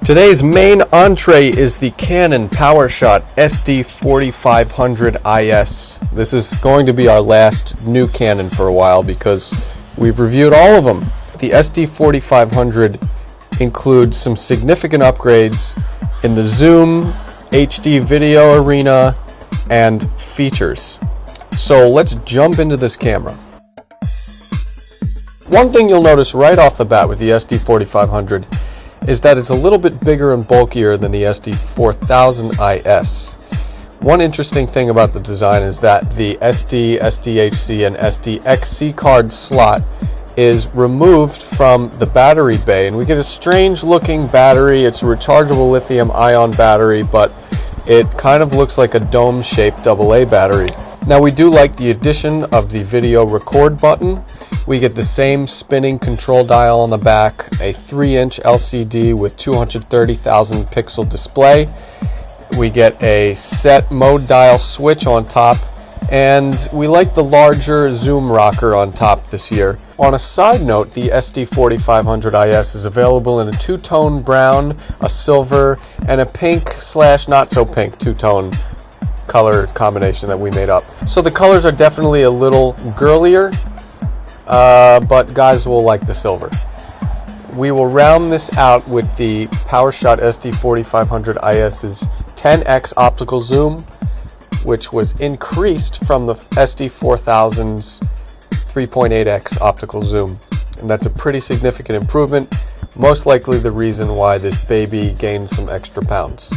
Today's main entree is the Canon PowerShot SD4500 IS. This is going to be our last new Canon for a while because we've reviewed all of them. The SD4500 includes some significant upgrades in the zoom, HD video arena, and features. So let's jump into this camera. One thing you'll notice right off the bat with the SD4500 is that it's a little bit bigger and bulkier than the SD4000 IS. One interesting thing about the design is that the SD, SDHC, and SDXC card slot is removed from the battery bay, and we get a strange looking battery. It's a rechargeable lithium ion battery, but it kind of looks like a dome shaped AA battery. Now, we do like the addition of the video record button. We get the same spinning control dial on the back, a 3-inch LCD with 230,000 pixel display. We get a set mode dial switch on top, and we like the larger zoom rocker on top this year. On a side note, the SD4500 IS is available in a two-tone brown, a silver, and a pink/not-so-pink two-tone color combination that we made up. So the colors are definitely a little girlier, but guys will like the silver. We will round this out with the PowerShot SD4500 IS's 10x optical zoom, which was increased from the SD4000's 3.8x optical zoom. And that's a pretty significant improvement, most likely the reason why this baby gained some extra pounds.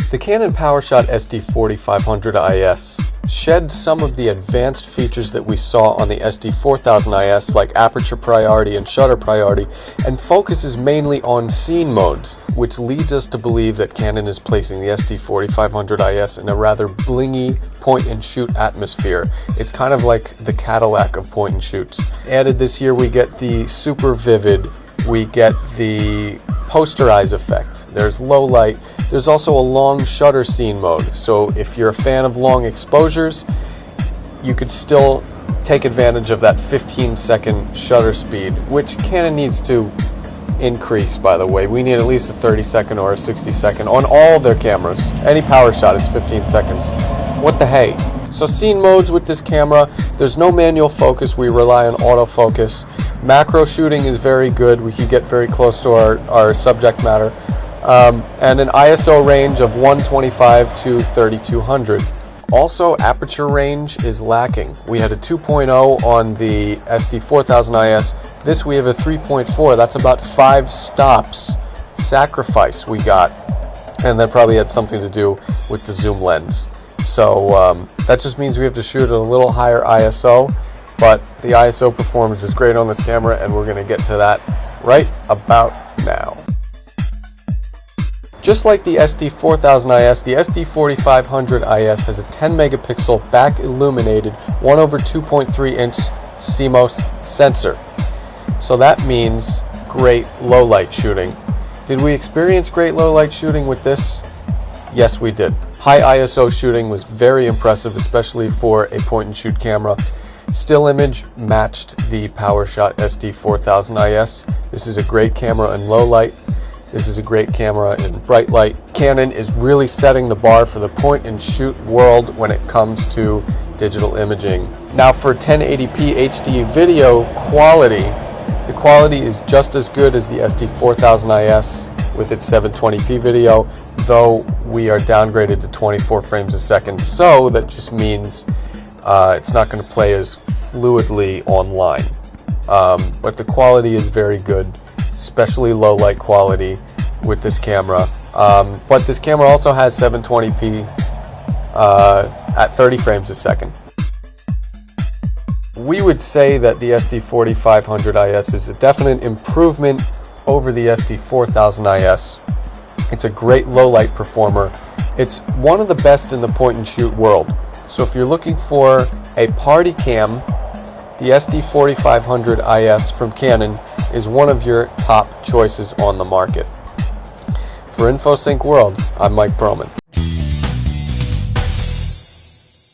The Canon PowerShot SD4500 IS shed some of the advanced features that we saw on the SD4000 IS, like aperture priority and shutter priority, and focuses mainly on scene modes, which leads us to believe that Canon is placing the SD4500 IS in a rather blingy point-and-shoot atmosphere. It's kind of like the Cadillac of point-and-shoots. Added this year, we get the super vivid, we get the posterize effect, there's low light. There's also a long shutter scene mode, so if you're a fan of long exposures, you could still take advantage of that 15-second shutter speed, which Canon needs to increase, by the way. We need at least a 30-second or a 60-second on all their cameras. Any PowerShot is 15 seconds. What the hey? So scene modes with this camera, there's no manual focus, we rely on autofocus. Macro shooting is very good, we can get very close to our subject matter. And an ISO range of 125 to 3200. Also, aperture range is lacking. We had a 2.0 on the SD4000 IS. This we have a 3.4. That's about 5 stops sacrifice we got, and that probably had something to do with the zoom lens. So that just means we have to shoot at a little higher ISO, but the ISO performance is great on this camera, and we're going to get to that right about now. Just like the SD4000 IS, the SD4500 IS has a 10 megapixel back illuminated 1/2.3 inch CMOS sensor. So that means great low light shooting. Did we experience great low light shooting with this? Yes, we did. High ISO shooting was very impressive, especially for a point and shoot camera. Still image matched the PowerShot SD4000 IS. This is a great camera in low light. This is a great camera in bright light. Canon is really setting the bar for the point-and-shoot world when it comes to digital imaging. Now, for 1080p HD video quality, the quality is just as good as the SD4000 IS with its 720p video, though we are downgraded to 24 frames a second, so that just means it's not going to play as fluidly online. But the quality is very good, especially low light quality with this camera. But this camera also has 720p at 30 frames a second. We would say that the SD4500 IS is a definite improvement over the SD4000 IS. It's a great low light performer. It's one of the best in the point and shoot world. So if you're looking for a party cam, the SD4500 IS from Canon is one of your top choices on the market. For InfoSync World, I'm Mike Perlman.